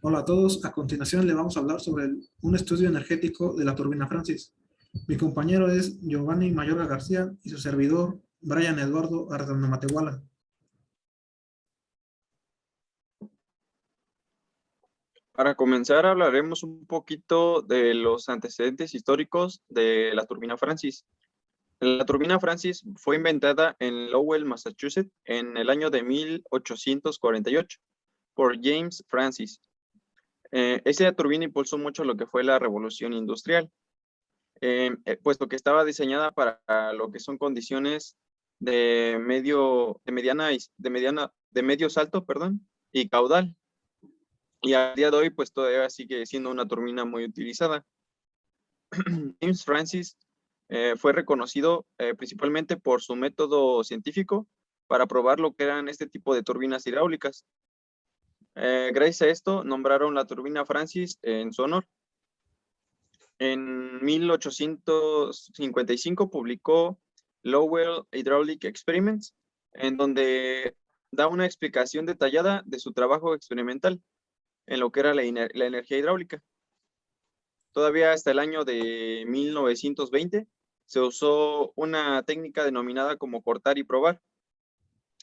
Hola a todos, a continuación le vamos a hablar sobre un estudio energético de la turbina Francis. Mi compañero es Giovanni Mayorga García y su servidor Brian Eduardo Ardano Matehuala. Para comenzar, hablaremos un poquito de los antecedentes históricos de la turbina Francis. La turbina Francis fue inventada en Lowell, Massachusetts, en el año de 1848 por James Francis. Esa turbina impulsó mucho lo que fue la revolución industrial, puesto que estaba diseñada para lo que son condiciones de medio salto, perdón, y caudal. Y al día de hoy, pues todavía sigue siendo una turbina muy utilizada. James Francis fue reconocido principalmente por su método científico para probar lo que eran este tipo de turbinas hidráulicas. Gracias a esto, nombraron la turbina Francis en su honor. En 1855 publicó Lowell Hydraulic Experiments, en donde da una explicación detallada de su trabajo experimental en lo que era la energía hidráulica. Todavía hasta el año de 1920 se usó una técnica denominada como cortar y probar,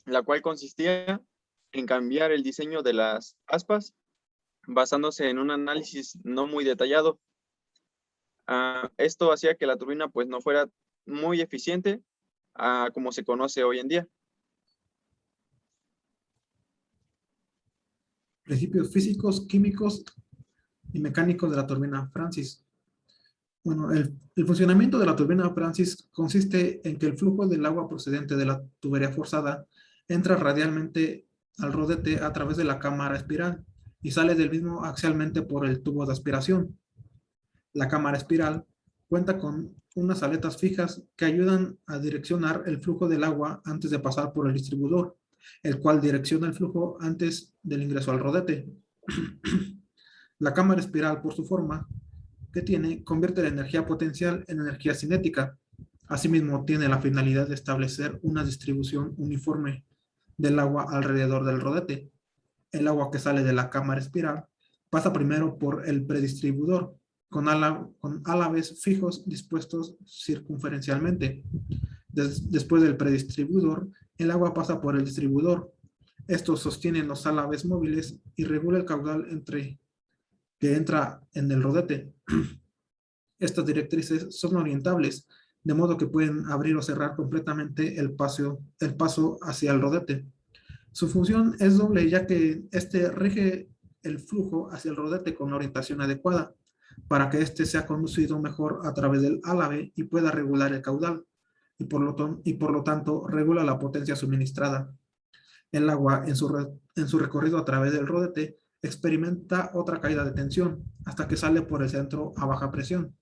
la cual consistía en cambiar el diseño de las aspas basándose en un análisis no muy detallado. Esto hacía que la turbina pues no fuera muy eficiente como se conoce hoy en día. Principios físicos, químicos y mecánicos de la turbina Francis. Bueno, el funcionamiento de la turbina Francis consiste en que el flujo del agua procedente de la tubería forzada entra radialmente al rodete a través de la cámara espiral y sale del mismo axialmente por el tubo de aspiración. La cámara espiral cuenta con unas aletas fijas que ayudan a direccionar el flujo del agua antes de pasar por el distribuidor, el cual direcciona el flujo antes del ingreso al rodete. La cámara espiral, por su forma que tiene, convierte la energía potencial en energía cinética. Asimismo, tiene la finalidad de establecer una distribución uniforme del agua alrededor del rodete. El agua que sale de la cámara espiral pasa primero por el predistribuidor, con álabes fijos dispuestos circunferencialmente. Después del predistribuidor, el agua pasa por el distribuidor. Estos sostienen los álabes móviles y regula el caudal que entra en el rodete. Estas directrices son orientables, de modo que pueden abrir o cerrar completamente el paso hacia el rodete. Su función es doble, ya que este rige el flujo hacia el rodete con la orientación adecuada, para que éste sea conducido mejor a través del álave y pueda regular el caudal, y por lo tanto regula la potencia suministrada. El agua en su recorrido a través del rodete experimenta otra caída de tensión, hasta que sale por el centro a baja presión.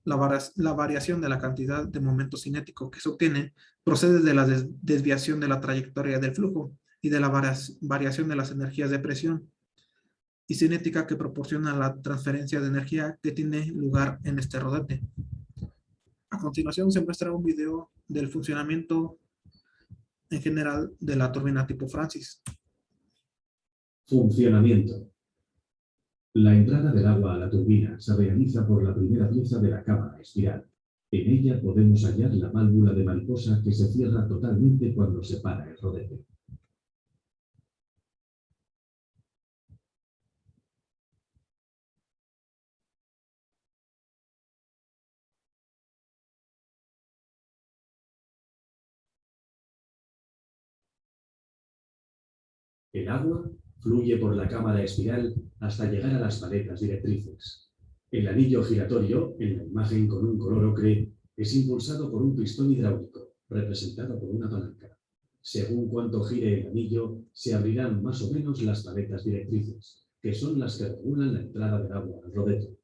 La variación de la cantidad de momento cinético que se obtiene procede de la desviación de la trayectoria del flujo y de la variación de las energías de presión y cinética que proporciona la transferencia de energía que tiene lugar en este rodete. A continuación se muestra un video del funcionamiento en general de la turbina tipo Francis. Funcionamiento. La entrada del agua a la turbina se realiza por la primera pieza de la cámara espiral. En ella podemos hallar la válvula de mariposa que se cierra totalmente cuando se para el rodete. El agua fluye por la cámara espiral hasta llegar a las paletas directrices. El anillo giratorio, en la imagen con un color ocre, es impulsado por un pistón hidráulico, representado por una palanca. Según cuánto gire el anillo, se abrirán más o menos las paletas directrices, que son las que regulan la entrada del agua al rodete.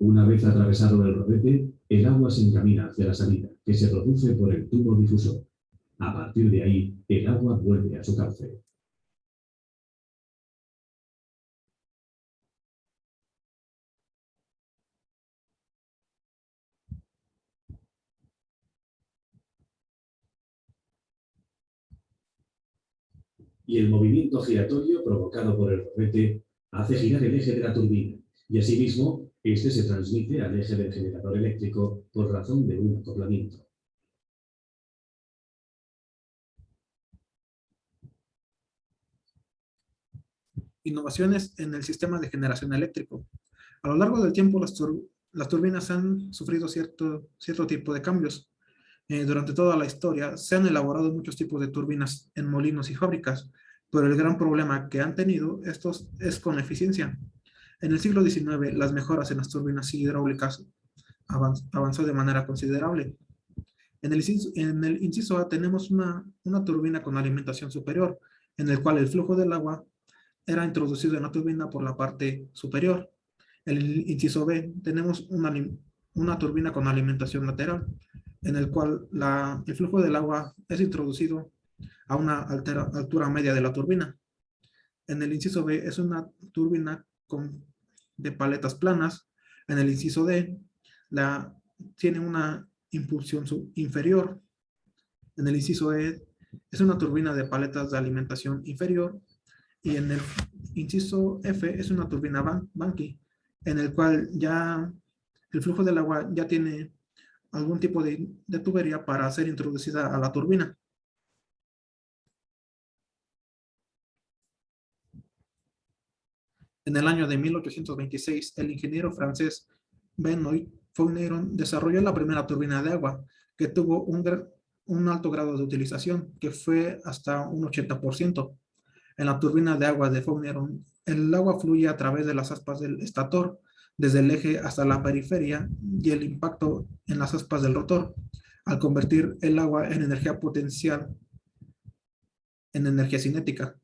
Una vez atravesado el rodete, el agua se encamina hacia la salida, que se produce por el tubo difusor. A partir de ahí, el agua vuelve a su cauce. Y el movimiento giratorio provocado por el rodete hace girar el eje de la turbina, y asimismo, este se transmite al eje del generador eléctrico por razón de un acoplamiento. Innovaciones en el sistema de generación eléctrico. A lo largo del tiempo, las turbinas han sufrido cierto tipo de cambios. Durante toda la historia se han elaborado muchos tipos de turbinas en molinos y fábricas, pero el gran problema que han tenido estos es con la eficiencia. En el siglo XIX, las mejoras en las turbinas hidráulicas avanzó de manera considerable. En el inciso A tenemos una turbina con alimentación superior, en el cual el flujo del agua era introducido en la turbina por la parte superior. En el inciso B tenemos una turbina con alimentación lateral, en el cual el flujo del agua es introducido a una altura media de la turbina. En el inciso B es una turbina de paletas planas. En el inciso D tiene una impulsión inferior. En el inciso E es una turbina de paletas de alimentación inferior. Y en el inciso F es una turbina Banqui, en el cual ya el flujo del agua ya tiene algún tipo de tubería para ser introducida a la turbina. En el año de 1826, el ingeniero francés Benoit Fourneyron desarrolló la primera turbina de agua, que tuvo un alto grado de utilización, que fue hasta un 80%. En la turbina de agua de Fourneyron, el agua fluye a través de las aspas del estator, desde el eje hasta la periferia y el impacto en las aspas del rotor, al convertir el agua en energía potencial en energía cinética.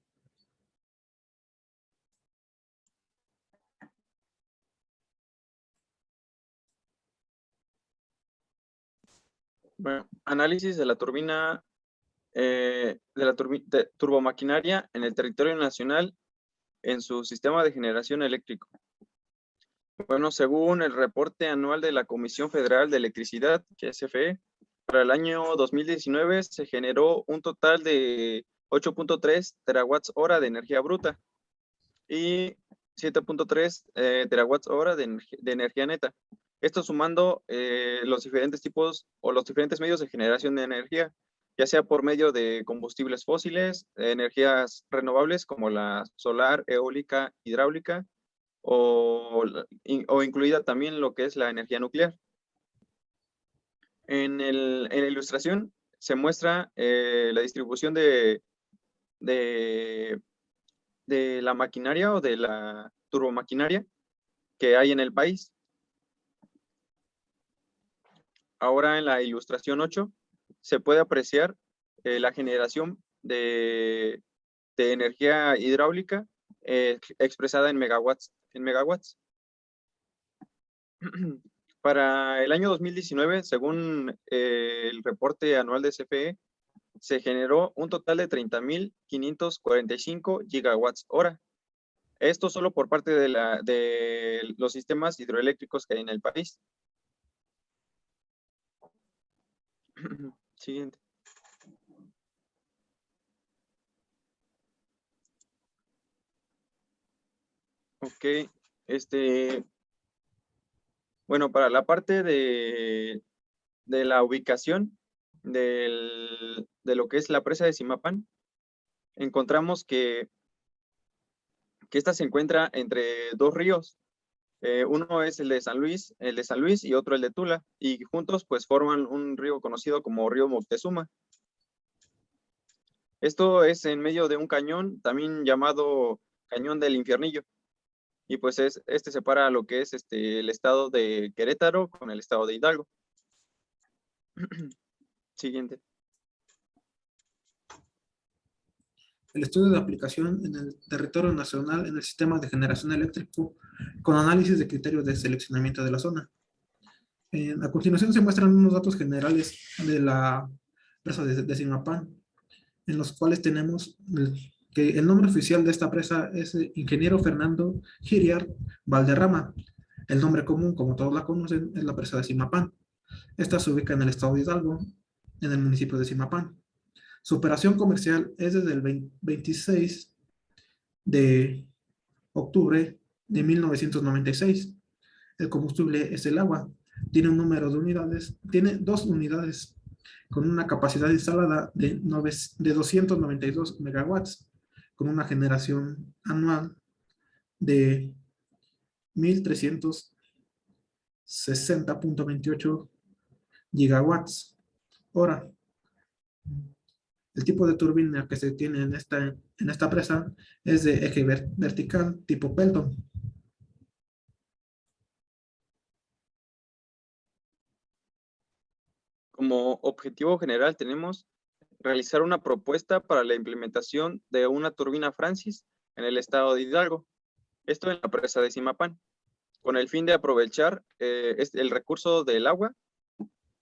Bueno, análisis de la turbina, turbomaquinaria en el territorio nacional en su sistema de generación eléctrico. Bueno, según el reporte anual de la Comisión Federal de Electricidad, que es CFE, para el año 2019 se generó un total de 8.3 terawatts hora de energía bruta y 7.3 terawatts hora de energía neta. Esto sumando los diferentes tipos o los diferentes medios de generación de energía, ya sea por medio de combustibles fósiles, energías renovables como la solar, eólica, hidráulica, o incluida también lo que es la energía nuclear. En la ilustración se muestra la distribución de la maquinaria o de la turbomaquinaria que hay en el país. Ahora en la ilustración 8 se puede apreciar la generación de energía hidráulica expresada en megawatts. Para el año 2019, según el reporte anual de CFE, se generó un total de 30.545 gigawatts hora. Esto solo por parte de los sistemas hidroeléctricos que hay en el país. Siguiente. Ok, bueno, para la parte de la ubicación de lo que es la presa de Zimapán, encontramos que esta se encuentra entre dos ríos. Uno es el de San Luis y otro el de Tula, y juntos pues forman un río conocido como río Moctezuma. Esto es en medio de un cañón, también llamado Cañón del Infiernillo, y pues este separa lo que es el estado de Querétaro con el estado de Hidalgo. Siguiente. el estudio de aplicación en el territorio nacional en el sistema de generación eléctrico con análisis de criterios de seleccionamiento de la zona. A continuación se muestran unos datos generales de la presa de Zimapán, en los cuales tenemos que el nombre oficial de esta presa es Ingeniero Fernando Giriart Valderrama. El nombre común, como todos la conocen, es la presa de Zimapán. Esta se ubica en el estado de Hidalgo, en el municipio de Zimapán. Su operación comercial es desde el 26 de octubre de 1996. El combustible es el agua. Tiene un número de unidades, tiene 2 unidades con una capacidad instalada de 292 megawatts, con una generación anual de 1.360.28 gigawatts hora. El tipo de turbina que se tiene en esta presa es de eje vertical tipo Pelton. Como objetivo general tenemos realizar una propuesta para la implementación de una turbina Francis en el estado de Hidalgo, esto en la presa de Zimapán, con el fin de aprovechar el recurso del agua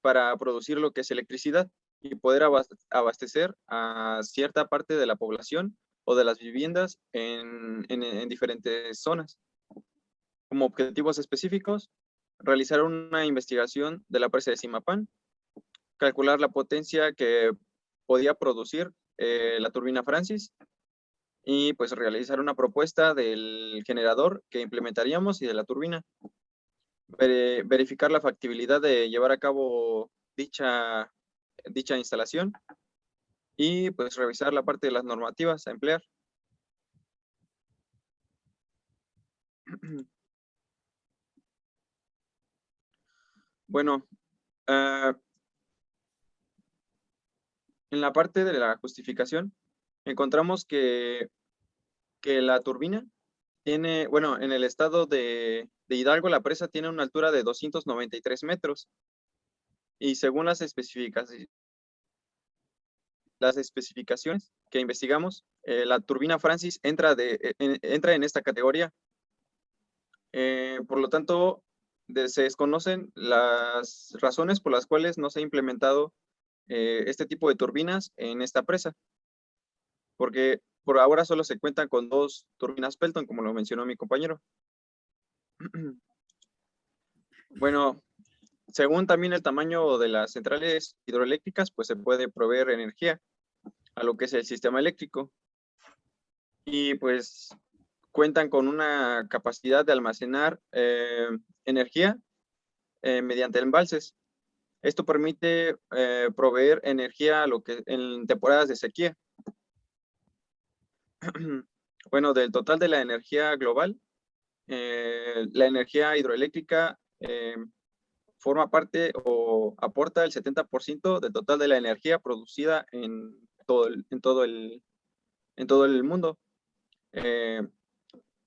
para producir lo que es electricidad y poder abastecer a cierta parte de la población o de las viviendas en diferentes zonas. Como objetivos específicos, realizar una investigación de la presa de Zimapán, calcular la potencia que podía producir la turbina Francis y pues realizar una propuesta del generador que implementaríamos y de la turbina. Verificar la factibilidad de llevar a cabo dicha instalación y pues revisar la parte de las normativas a emplear. Bueno, en la parte de la justificación encontramos que la turbina tiene, bueno, en el estado de Hidalgo la presa tiene una altura de 293 metros y según las especificaciones que investigamos, la turbina Francis entra en esta categoría. Por lo tanto, se desconocen las razones por las cuales no se ha implementado este tipo de turbinas en esta presa, porque por ahora solo se cuentan con 2 turbinas Pelton, como lo mencionó mi compañero. Bueno, según también el tamaño de las centrales hidroeléctricas, pues se puede proveer energía a lo que es el sistema eléctrico. Y pues cuentan con una capacidad de almacenar energía mediante embalses. Esto permite proveer energía a lo que en temporadas de sequía. Bueno, del total de la energía global, la energía hidroeléctrica forma parte o aporta el 70% del total de la energía producida en todo el mundo,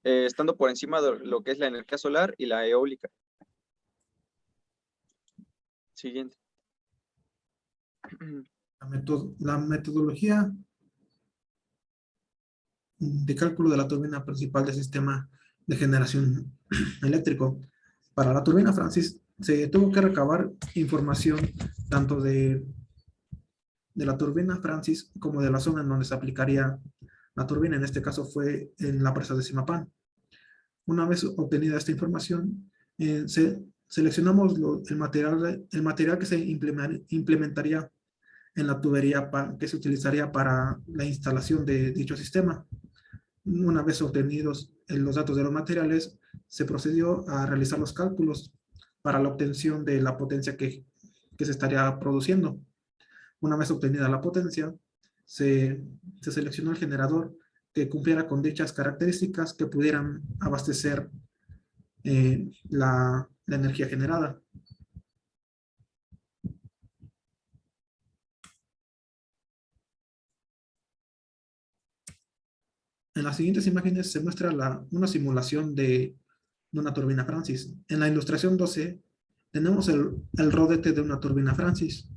estando por encima de lo que es la energía solar y la eólica. Siguiente. La metodología de cálculo de la turbina principal del sistema de generación eléctrico. Para la turbina Francis se tuvo que recabar información tanto de la turbina Francis como de la zona en donde se aplicaría la turbina. En este caso fue en la presa de Zimapán. Una vez obtenida esta información, seleccionamos el material que se implementaría en la tubería que se utilizaría para la instalación de dicho sistema. Una vez obtenidos los datos de los materiales, se procedió a realizar los cálculos para la obtención de la potencia que se estaría produciendo. Una vez obtenida la potencia, se seleccionó el generador que cumpliera con dichas características que pudieran abastecer la energía generada. En las siguientes imágenes se muestra una simulación de una turbina Francis. En la ilustración 12 tenemos el rodete de una turbina Francis.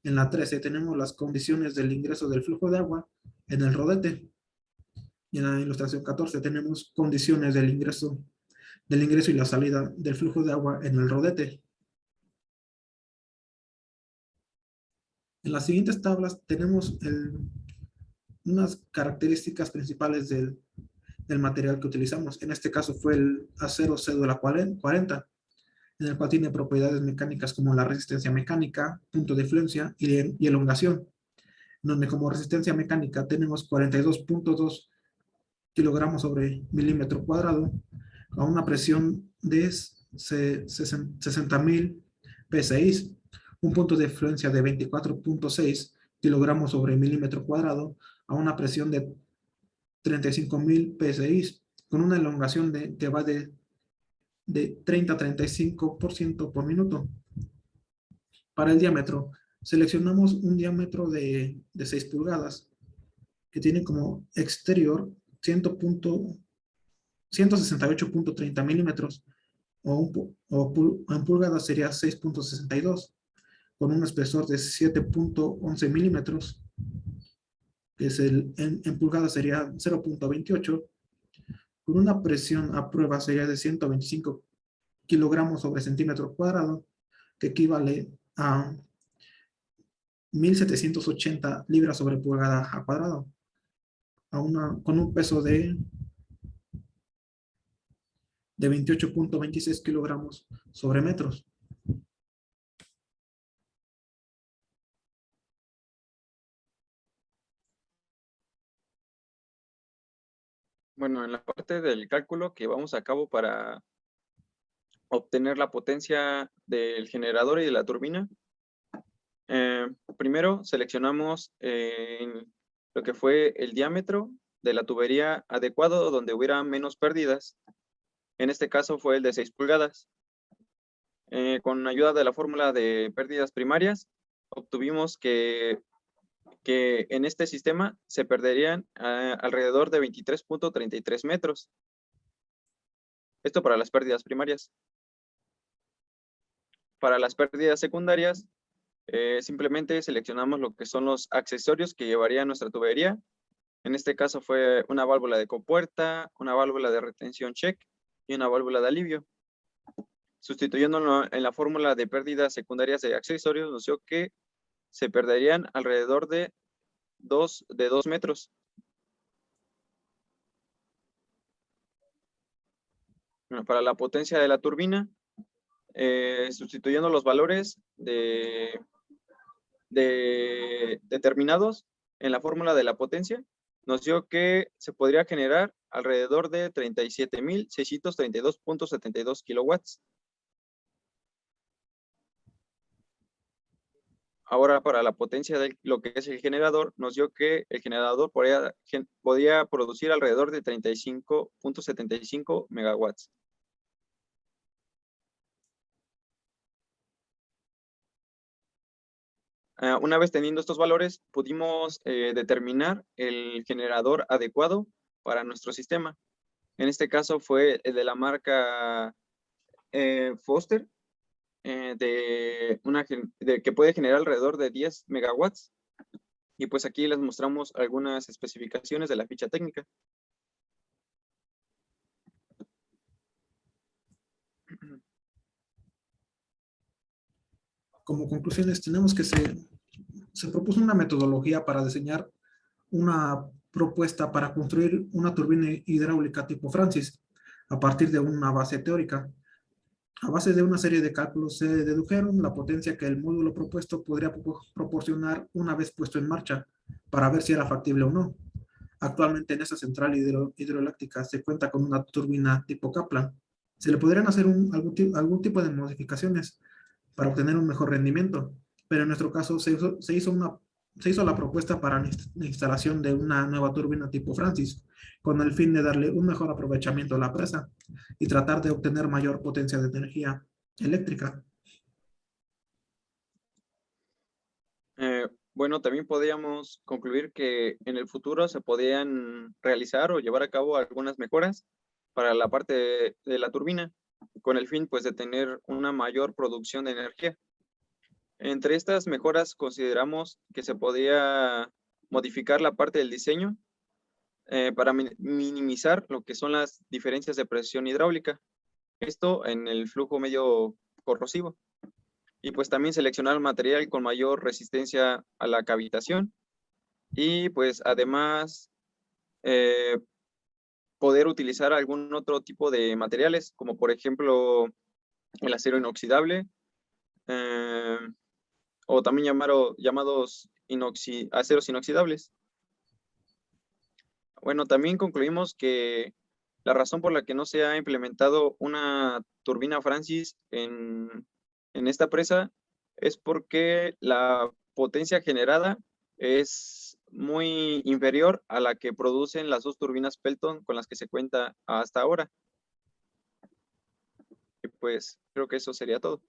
En la 13 tenemos las condiciones del ingreso del flujo de agua en el rodete. Y en la ilustración 14 tenemos condiciones del ingreso y la salida del flujo de agua en el rodete. En las siguientes tablas tenemos unas características principales del material que utilizamos. En este caso fue el acero cédula 40, en el cual tiene propiedades mecánicas como la resistencia mecánica, punto de influencia y elongación, donde como resistencia mecánica tenemos 42.2 kilogramos sobre milímetro cuadrado a una presión de 60.000 psi, un punto de influencia de 24.6 kilogramos sobre milímetro cuadrado a una presión de 35.000 psi, con una elongación que va de 30 a 35% por minuto. Para el diámetro, seleccionamos un diámetro de 6 pulgadas, que tiene como exterior 168.30 milímetros, en pulgadas sería 6.62, con un espesor de 7.11 milímetros, que es en pulgadas sería 0.28, con una presión a prueba sería de 125 kilogramos sobre centímetro cuadrado, que equivale a 1.780 libras sobre pulgada a cuadrado, con un peso de 28.26 kilogramos sobre metros. Bueno, en la parte del cálculo que vamos a cabo para obtener la potencia del generador y de la turbina, primero seleccionamos lo que fue el diámetro de la tubería adecuado donde hubiera menos pérdidas. En este caso fue el de 6 pulgadas. Con ayuda de la fórmula de pérdidas primarias, obtuvimos que en este sistema se perderían alrededor de 23.33 metros. Esto para las pérdidas primarias. Para las pérdidas secundarias, simplemente seleccionamos lo que son los accesorios que llevaría nuestra tubería. En este caso fue una válvula de compuerta, una válvula de retención check y una válvula de alivio. Sustituyéndolo en la fórmula de pérdidas secundarias de accesorios, nos dio que se perderían alrededor de 2 metros. Bueno, para la potencia de la turbina, sustituyendo los valores determinados en la fórmula de la potencia, nos dio que se podría generar alrededor de 37.632.72 kilowatts. Ahora, para la potencia de lo que es el generador, nos dio que el generador podía producir alrededor de 35.75 megawatts. Una vez teniendo estos valores, pudimos determinar el generador adecuado para nuestro sistema. En este caso fue el de la marca Foster, que puede generar alrededor de 10 megawatts. Y pues aquí les mostramos algunas especificaciones de la ficha técnica. Como conclusiones, tenemos que se propuso una metodología para diseñar una propuesta para construir una turbina hidráulica tipo Francis a partir de una base teórica. A base de una serie de cálculos se dedujeron la potencia que el módulo propuesto podría proporcionar una vez puesto en marcha para ver si era factible o no. Actualmente en esa central hidroeléctrica se cuenta con una turbina tipo Kaplan. Se le podrían hacer algún tipo de modificaciones para obtener un mejor rendimiento, pero en nuestro caso se hizo la propuesta para la instalación de una nueva turbina tipo Francis, con el fin de darle un mejor aprovechamiento a la presa y tratar de obtener mayor potencia de energía eléctrica. Bueno, también podríamos concluir que en el futuro se podían realizar o llevar a cabo algunas mejoras para la parte de la turbina, con el fin pues de tener una mayor producción de energía. Entre estas mejoras consideramos que se podía modificar la parte del diseño para minimizar lo que son las diferencias de presión hidráulica. Esto en el flujo medio corrosivo. Y pues también seleccionar material con mayor resistencia a la cavitación. Y pues además poder utilizar algún otro tipo de materiales, como por ejemplo el acero inoxidable, o también llamados aceros inoxidables. Bueno, también concluimos que la razón por la que no se ha implementado una turbina Francis en esta presa es porque la potencia generada es muy inferior a la que producen las 2 turbinas Pelton con las que se cuenta hasta ahora. Y pues creo que eso sería todo.